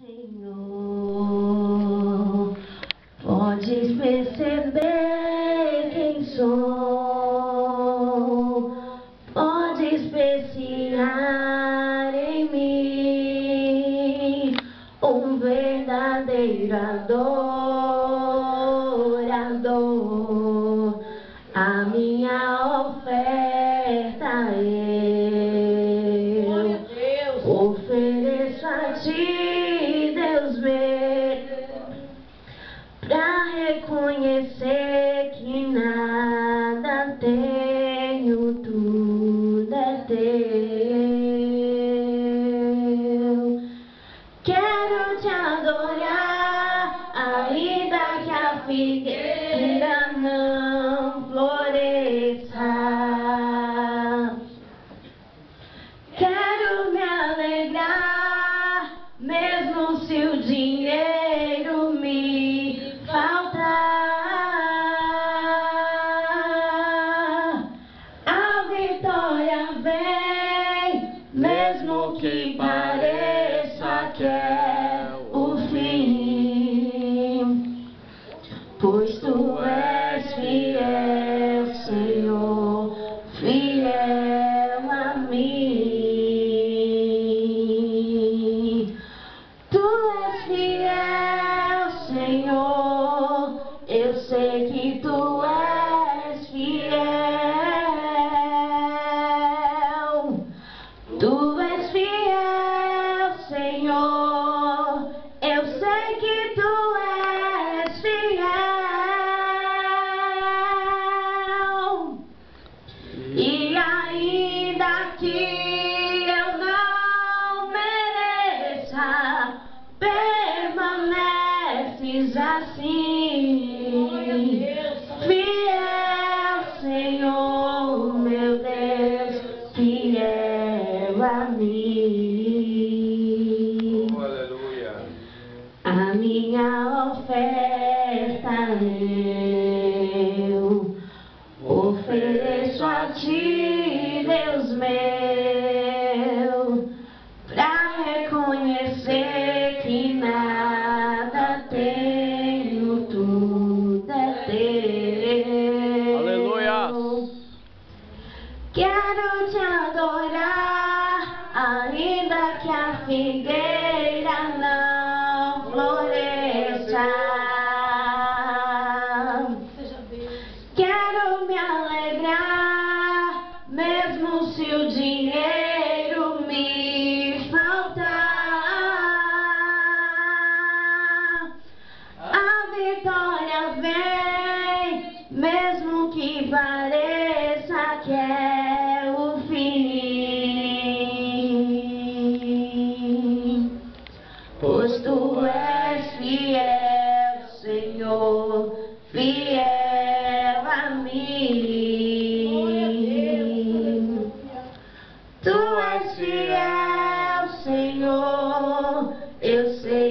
Senhor, podes perceber quem sou, podes apreciar em mim um verdadeiro adorador. A minha oferta eu ofereço a ti, Deus meu, pra reconhecer que nada tenho, tudo é teu. Quero te adorar, ainda que a figueira não floresça. Quero me alegrar, mesmo se o dinheiro me faltar. A vitória vem, mesmo que pareça que é o fim. Pois tu és fiel, Senhor, fiel a mim. Tu és fiel, Senhor, eu sei que tu és fiel. Tu és fiel, Senhor, eu sei que tu és fiel. E ainda que eu não mereça, permaneces assim. Fiel, Senhor, meu Deus, fiel a mim. Aleluia. A minha oferta eu ofereço a ti, Deus meu, pra reconhecer que nada tenho, tudo é teu. Aleluia. Quero te adorar, ainda que a figueira não floresça. Quero me alegrar, mesmo se o dinheiro me faltar. A vitória vem, mesmo que pareça que é o fim. Pois tu és fiel, Senhor, fiel a mim. Tu és fiel, Senhor, eu sei